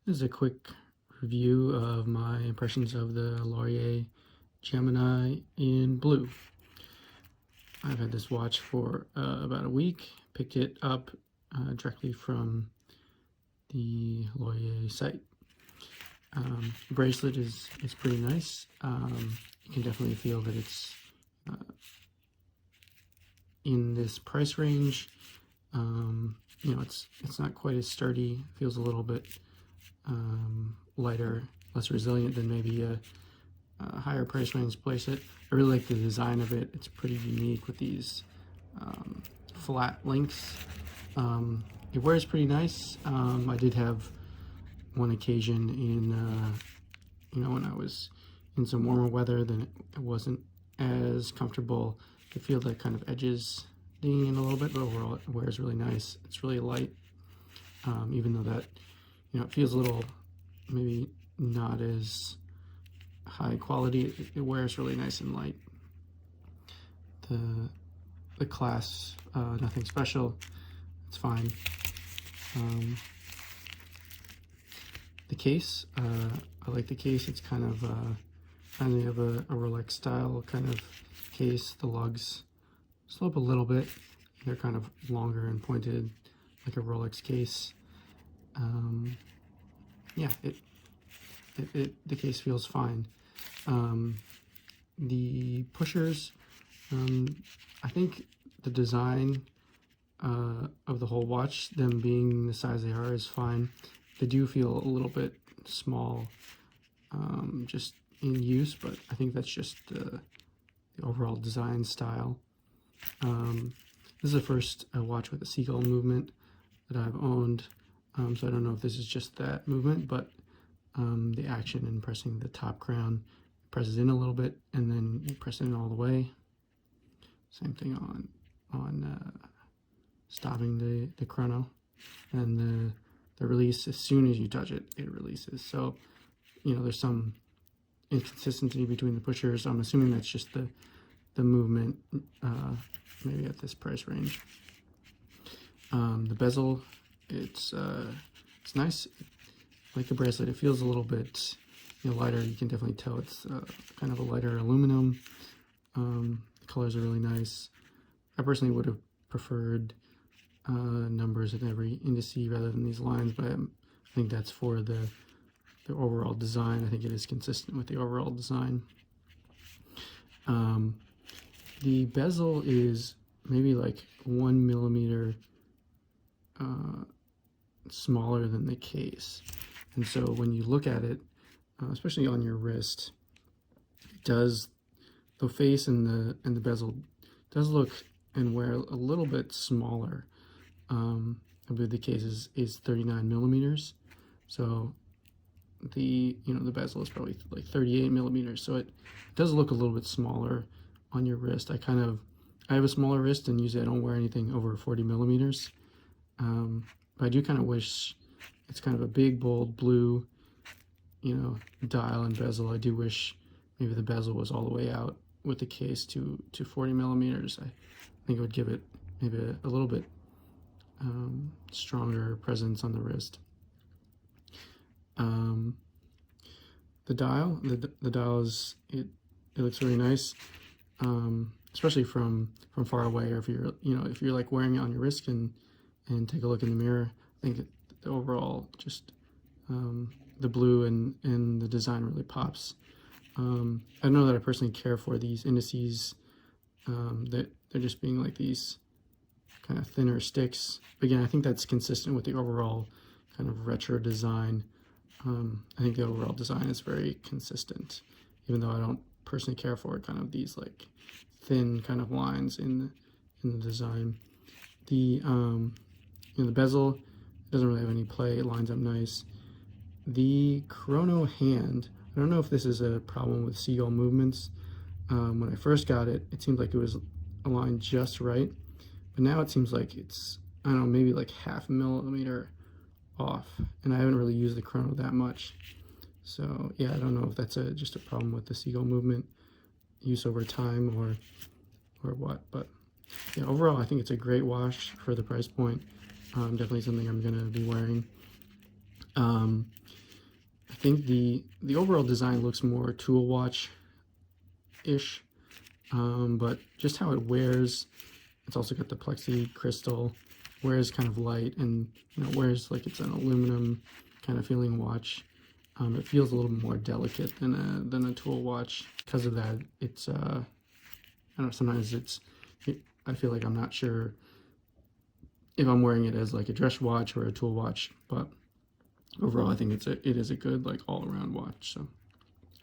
This is a quick review of my impressions of the Laurier Gemini in blue. I've had this watch for about a week. Picked it up directly from the Laurier site. The bracelet is pretty nice. You can definitely feel that it's in this price range. You know, it's not quite as sturdy. Feels a little bit lighter, less resilient than maybe a higher price range bracelet. I really like the design of it. It's pretty unique with these flat links. It wears pretty nice. I did have one occasion in when I was in some warmer weather, then it wasn't as comfortable. I feel the kind of edges dinging in a little bit, but overall it wears really nice. It's really light, even though that it feels a little maybe not as high quality. It wears really nice and light. The clasp, nothing special. It's fine. The case, I like the case. It's kind of a Rolex style kind of case. The lugs slope a little bit. They're kind of longer and pointed like a Rolex case. Yeah, the case feels fine. The pushers, I think the design of the whole watch, them being the size they are, is fine. They do feel a little bit small just in use, but I think that's just the overall design style. This is the first watch with a Seagull movement that I've owned, so I don't know if this is just that movement, but the action in pressing the top crown, presses in a little bit and then you press in all the way. Same thing on stopping the chrono, and the release, as soon as you touch it, it releases. So there's some inconsistency between the pushers. I'm assuming that's just the movement, maybe at this price range. The bezel, it's nice. Like the bracelet, it feels a little bit lighter. You can definitely tell it's kind of a lighter aluminum. The colors are really nice. I personally would have preferred numbers in every indice rather than these lines, but I think that's for the overall design. I think it is consistent with the overall design. The bezel is maybe like 1 millimeter smaller than the case, and so when you look at it, especially on your wrist, it does, the face and the bezel does look and wear a little bit smaller. I believe the case is 39 millimeters, so the bezel is probably like 38 millimeters, so it does look a little bit smaller on your wrist. I have a smaller wrist, and usually I don't wear anything over 40 millimeters, but I do kind of wish it's kind of a big bold blue dial and bezel. I do wish maybe the bezel was all the way out with the case to 40 millimeters. I think it would give it maybe a little bit stronger presence on the wrist. The dial, the dial is, it looks really nice, especially from far away, or if you're like wearing it on your wrist and take a look in the mirror. I think the overall, just the blue and the design really pops. I don't know that I personally care for these indices, that they're just being like these kind of thinner sticks. Again, I think that's consistent with the overall kind of retro design. I think the overall design is very consistent, even though I don't personally care for it, kind of these like thin kind of lines in the design. The the bezel doesn't really have any play. It lines up nice. The chrono hand, I don't know if this is a problem with Seagull movements. When I first got it, it seemed like it was aligned just right, but now it seems like it's, I don't know, maybe like half a millimeter off, and I haven't really used the chrono that much, so yeah, I don't know if that's just a problem with the Seagull movement use over time or what, but yeah, overall I think it's a great watch for the price point. Definitely something I'm gonna be wearing. think the overall design looks more tool watch-ish, but just how it wears, it's also got the plexi crystal, wears kind of light, and wears like it's an aluminum kind of feeling watch. It feels a little more delicate than a tool watch. Because of that, it's I don't know, sometimes I feel like I'm not sure if I'm wearing it as like a dress watch or a tool watch, but overall I think it is a good like all-around watch, so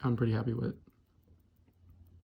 I'm pretty happy with it.